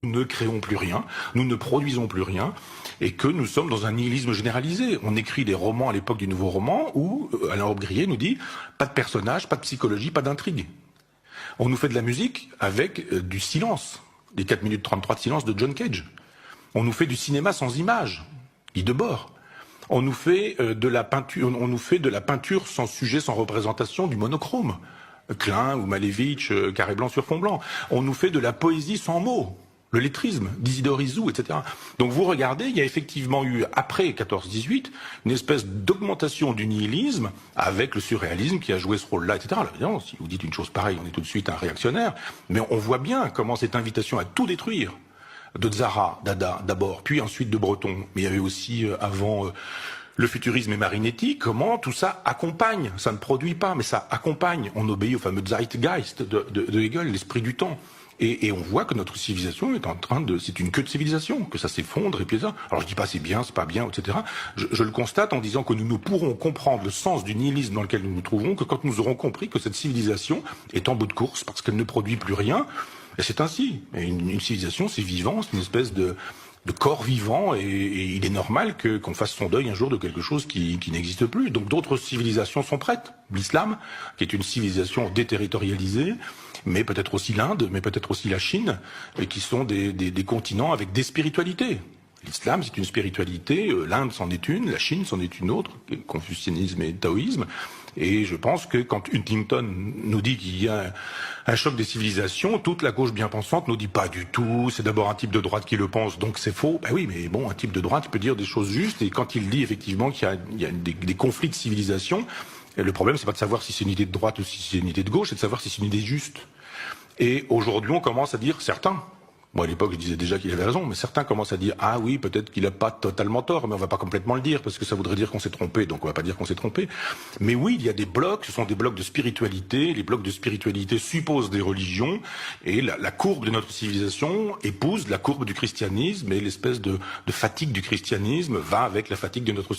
Nous ne créons plus rien, nous ne produisons plus rien, et que nous sommes dans un nihilisme généralisé. On écrit des romans à l'époque du nouveau roman où Alain Robbe-Grillet nous dit pas de personnage, pas de psychologie, pas d'intrigue. On nous fait de la musique avec du silence, les 4 minutes 33 de silence de John Cage. On nous fait du cinéma sans images, Guy Debord. On nous fait de la peinture sans sujet, sans représentation, du monochrome. Klein ou Malevich, carré blanc sur fond blanc. On nous fait de la poésie sans mots. Le lettrisme, d'Isidore Izou, etc. Donc vous regardez, il y a effectivement eu, après 14-18, une espèce d'augmentation du nihilisme, avec le surréalisme qui a joué ce rôle-là, etc. Alors, évidemment, si vous dites une chose pareille, on est tout de suite un réactionnaire, mais on voit bien comment cette invitation à tout détruire, de Tzara, Dada d'abord, puis ensuite de Breton, mais il y avait aussi avant le futurisme et Marinetti, comment tout ça accompagne, ça ne produit pas, mais ça accompagne, on obéit au fameux Zeitgeist de Hegel, l'esprit du temps. Et on voit que notre civilisation est en train de... C'est une queue de civilisation, que ça s'effondre, et puis ça... Alors je dis pas c'est bien, c'est pas bien, etc. Je le constate en disant que nous ne pourrons comprendre le sens du nihilisme dans lequel nous nous trouvons que quand nous aurons compris que cette civilisation est en bout de course, parce qu'elle ne produit plus rien. Et c'est ainsi. Et une civilisation, c'est vivant, c'est une espèce de corps vivant, et il est normal qu'on fasse son deuil un jour de quelque chose qui n'existe plus. Donc d'autres civilisations sont prêtes. L'islam, qui est une civilisation déterritorialisée, mais peut-être aussi l'Inde, mais peut-être aussi la Chine, et qui sont des continents avec des spiritualités. L'islam, c'est une spiritualité, l'Inde c'en est une, la Chine c'en est une autre, confucianisme et taoïsme. Et je pense que quand Huntington nous dit qu'il y a un choc des civilisations, toute la gauche bien pensante nous dit pas du tout, c'est d'abord un type de droite qui le pense, donc c'est faux. Ben oui, mais bon, un type de droite peut dire des choses justes, et quand il dit effectivement qu'il y a des conflits de civilisation, le problème c'est pas de savoir si c'est une idée de droite ou si c'est une idée de gauche, c'est de savoir si c'est une idée juste. Et aujourd'hui, on commence à dire, certains, moi à l'époque je disais déjà qu'il avait raison, mais certains commencent à dire, ah oui, peut-être qu'il n'a pas totalement tort, mais on va pas complètement le dire, parce que ça voudrait dire qu'on s'est trompé, donc on va pas dire qu'on s'est trompé. Mais oui, il y a des blocs, ce sont des blocs de spiritualité, les blocs de spiritualité supposent des religions, et la courbe de notre civilisation épouse la courbe du christianisme, et l'espèce de fatigue du christianisme va avec la fatigue de notre